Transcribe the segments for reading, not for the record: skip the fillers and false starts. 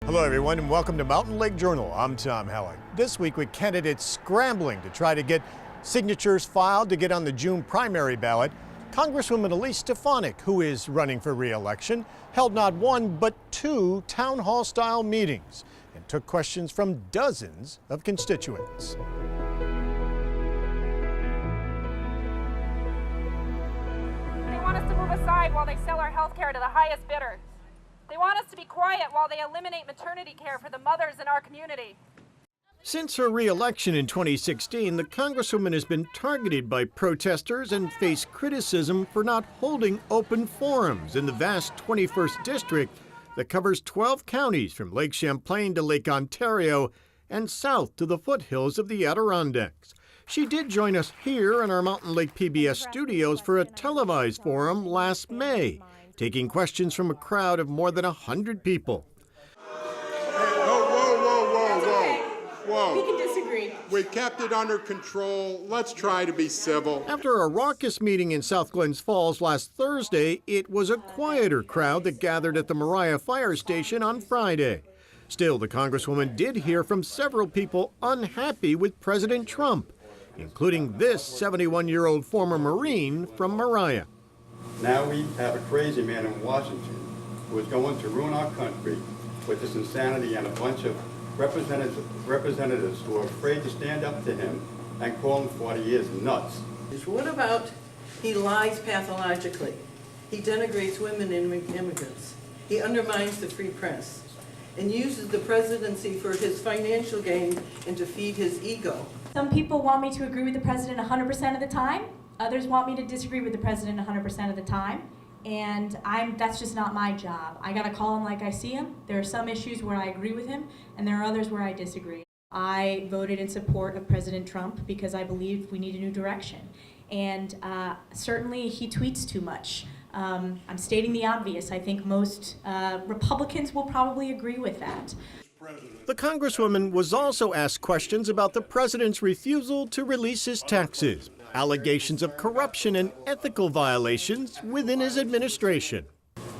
Hello everyone and welcome to Mountain Lake Journal. I'm Tom Helling. This week with candidates scrambling to try to get signatures filed to get on the June primary ballot, Congresswoman Elise Stefanik, who is running for re-election, held not one but two town hall style meetings and took questions from dozens of constituents. They want us to move aside while they sell our health care to the highest bidder. They want us to be quiet while they eliminate maternity care for the mothers in our community. Since her re-election in 2016, the Congresswoman has been targeted by protesters and faced criticism for not holding open forums in the vast 21st district that covers 12 counties from Lake Champlain to Lake Ontario and south to the foothills of the Adirondacks. She did join us here in our Mountain Lake PBS studios for a televised forum last May, taking questions from a crowd of more than 100 people. Whoa. We can disagree. We kept it under control. Let's try to be civil. After a raucous meeting in South Glens Falls last Thursday, it was a quieter crowd that gathered at the Moriah fire station on Friday. Still, the Congresswoman did hear from several people unhappy with President Trump, including this 71-year-old former Marine from Moriah. Now we have a crazy man in Washington who is going to ruin our country with this insanity and a bunch of representatives who are afraid to stand up to him and call him 40 years nuts. What about he lies pathologically? He denigrates women and immigrants. He undermines the free press and uses the presidency for his financial gain and to feed his ego. Some people want me to agree with the president 100% of the time. Others want me to disagree with the president 100% of the time. And that's just not my job. I gotta call him like I see him. There are some issues where I agree with him, and there are others where I disagree. I voted in support of President Trump because I believe we need a new direction. And certainly he tweets too much. I'm stating the obvious. I think most Republicans will probably agree with that. The Congresswoman was also asked questions about the president's refusal to release his taxes, allegations of corruption and ethical violations within his administration.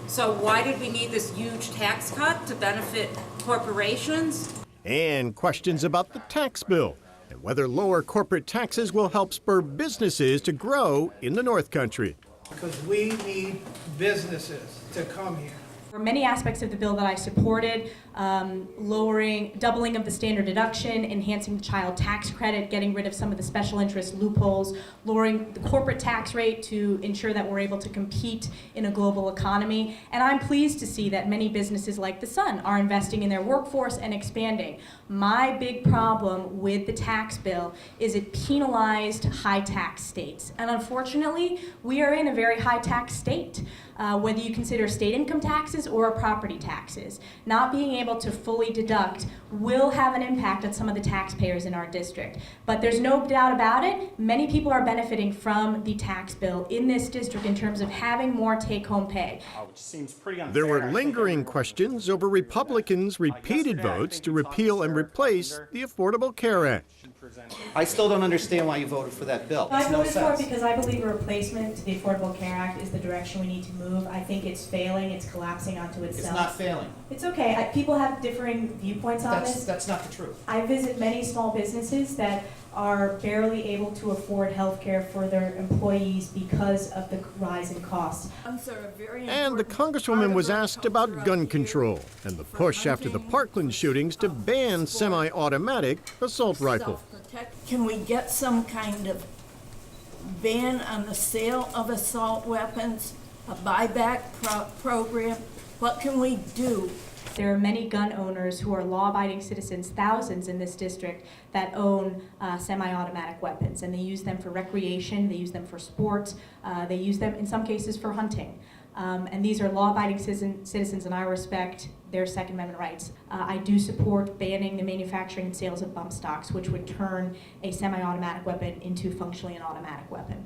So why did we need this huge tax cut to benefit corporations? And questions about the tax bill and whether lower corporate taxes will help spur businesses to grow in the North Country. Because we need businesses to come here. There are many aspects of the bill that I supported, doubling of the standard deduction, enhancing the child tax credit, getting rid of some of the special interest loopholes, lowering the corporate tax rate to ensure that we're able to compete in a global economy. And I'm pleased to see that many businesses like the Sun are investing in their workforce and expanding. My big problem with the tax bill is it penalized high tax states. And unfortunately, we are in a very high tax state. Whether you consider state income taxes or property taxes, not being able to fully deduct will have an impact on some of the taxpayers in our district. But there's no doubt about it, many people are benefiting from the tax bill in this district in terms of having more take-home pay. Which seems pretty unfair. There were lingering questions over Republicans' repeated votes to repeal and replace the Affordable Care Act. I still don't understand why you voted for that bill. I voted for it because I believe a replacement to the Affordable Care Act is the direction we need to move. I think it's failing, it's collapsing onto itself. It's not failing. It's okay. People have differing viewpoints on this. That's not the truth. I visit many small businesses that are barely able to afford health care for their employees because of the rise in costs. And the Congresswoman was asked about gun control and the push after the Parkland shootings to ban semi-automatic assault rifles. Can we get some kind of ban on the sale of assault weapons, a buyback program? What can we do? There are many gun owners who are law-abiding citizens, thousands in this district, that own semi-automatic weapons, and they use them for recreation, they use them for sports, they use them in some cases for hunting. And these are law-abiding citizens, and I respect their Second Amendment rights. I do support banning the manufacturing and sales of bump stocks, which would turn a semi-automatic weapon into functionally an automatic weapon.